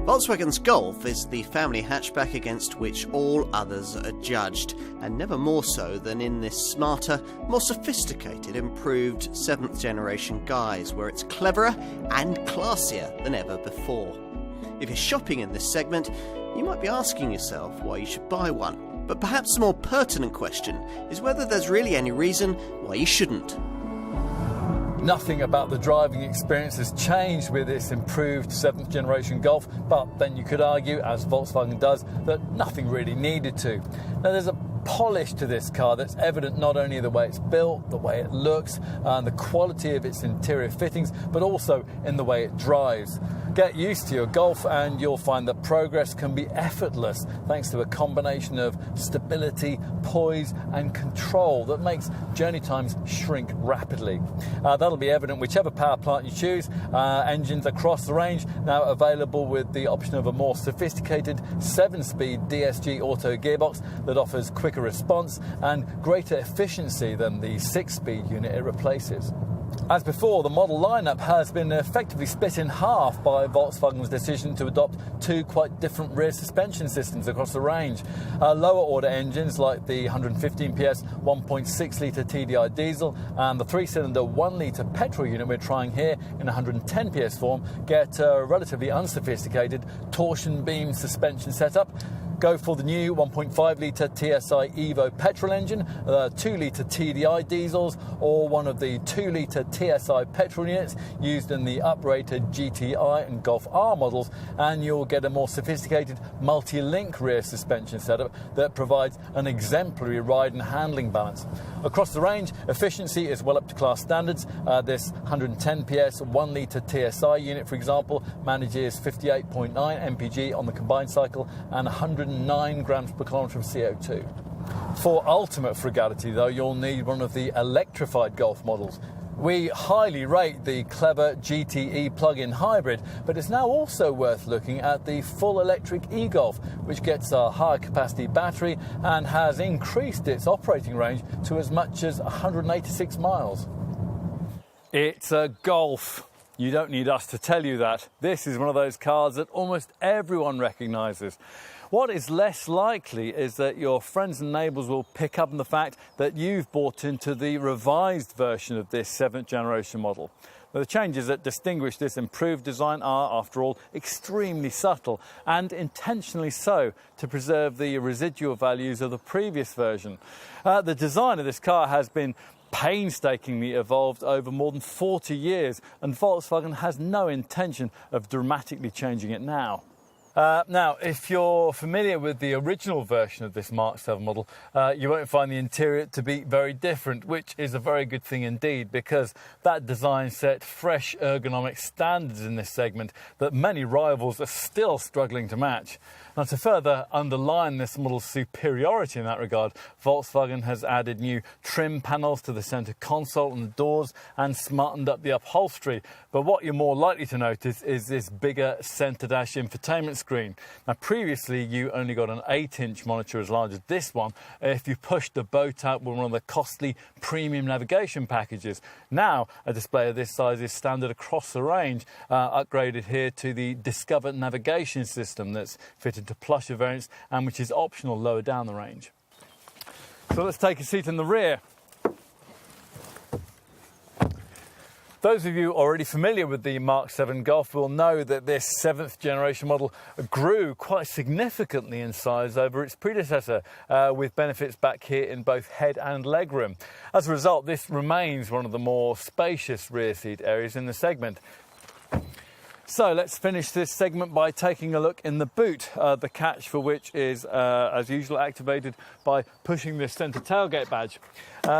Volkswagen's Golf is the family hatchback against which all others are judged, and never more so than in this smarter, more sophisticated, improved 7th generation guise, where it's cleverer and classier than ever before. If you're shopping in this segment, you might be asking yourself why you should buy one. But perhaps the more pertinent question is whether there's really any reason why you shouldn't. Nothing about the driving experience has changed with this improved 7th generation Golf, but then you could argue, as Volkswagen does, that nothing really needed to. Now there's a polish to this car that's evident not only in the way it's built, the way it looks, and the quality of its interior fittings, but also in the way it drives. Get used to your Golf and you'll find that progress can be effortless thanks to a combination of stability, poise and control that makes journey times shrink rapidly. That'll be evident whichever power plant you choose. Engines across the range now available with the option of a more sophisticated 7-speed DSG auto gearbox that offers quicker response and greater efficiency than the 6-speed unit it replaces. As before, the model lineup has been effectively split in half by Volkswagen's decision to adopt two quite different rear suspension systems across the range. Lower order engines like the 115 PS 1.6 litre TDI diesel and the 3-cylinder 1 litre petrol unit we're trying here in 110 PS form get a relatively unsophisticated torsion beam suspension setup. Go for the new 1.5 litre TSI Evo petrol engine, 2 litre TDI diesels, or one of the 2 litre TSI petrol units used in the uprated GTI and Golf R models, and you'll get a more sophisticated multi-link rear suspension setup that provides an exemplary ride and handling balance. Across the range, efficiency is well up to class standards. This 110 PS 1 litre TSI unit, for example, manages 58.9 mpg on the combined cycle and 109 grams per kilometre of CO2. For ultimate frugality, though, you'll need one of the electrified Golf models. We highly rate the clever GTE plug-in hybrid, but it's now also worth looking at the full electric e-Golf, which gets a higher capacity battery and has increased its operating range to as much as 186 miles. It's a Golf. You don't need us to tell you that. This is one of those cars that almost everyone recognises. What is less likely is that your friends and neighbours will pick up on the fact that you've bought into the revised version of this 7th generation model. The changes that distinguish this improved design are, after all, extremely subtle and intentionally so to preserve the residual values of the previous version. The design of this car has been painstakingly evolved over more than 40 years, and Volkswagen has no intention of dramatically changing it now. Now, if you're familiar with the original version of this Mark 7 model, you won't find the interior to be very different, which is a very good thing indeed, because that design set fresh ergonomic standards in this segment that many rivals are still struggling to match. Now, to further underline this model's superiority in that regard, Volkswagen has added new trim panels to the centre console and the doors and smartened up the upholstery. But what you're more likely to notice is this bigger centre dash infotainment screen. Now, previously you only got an 8-inch monitor as large as this one if you pushed the boat out with one of the costly premium navigation packages. Now a display of this size is standard across the range, upgraded here to the Discover navigation system that's fitted to plusher variants and which is optional lower down the range. So let's take a seat in the rear. Those of you already familiar with the Mark 7 Golf will know that this 7th generation model grew quite significantly in size over its predecessor, with benefits back here in both head and legroom. As a result, this remains one of the more spacious rear seat areas in the segment. So let's finish this segment by taking a look in the boot, the catch for which is, as usual, activated by pushing this centre tailgate badge.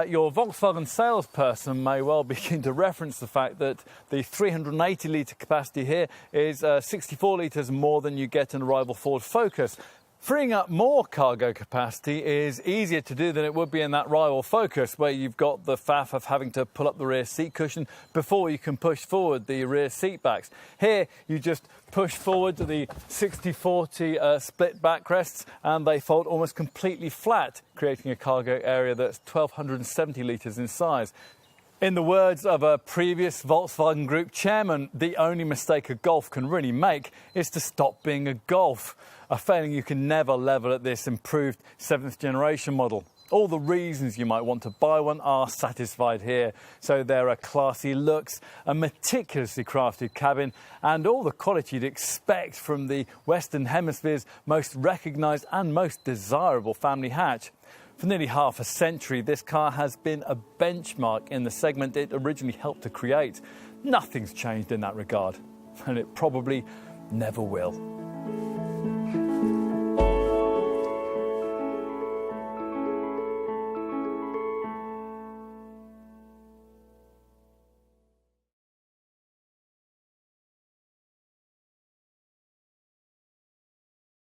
Your Volkswagen salesperson may well begin to reference the fact that the 380 litre capacity here is 64 litres more than you get in a rival Ford Focus. Freeing up more cargo capacity is easier to do than it would be in that rival Focus, where you've got the faff of having to pull up the rear seat cushion before you can push forward the rear seat backs. Here, you just push forward to the 60-40 split backrests, and they fold almost completely flat, creating a cargo area that's 1,270 litres in size. In the words of a previous Volkswagen Group chairman, the only mistake a Golf can really make is to stop being a Golf, a failing you can never level at this improved 7th generation model. All the reasons you might want to buy one are satisfied here. So there are classy looks, a meticulously crafted cabin, and all the quality you'd expect from the Western Hemisphere's most recognised and most desirable family hatch. For nearly half a century, this car has been a benchmark in the segment it originally helped to create. Nothing's changed in that regard, and it probably never will.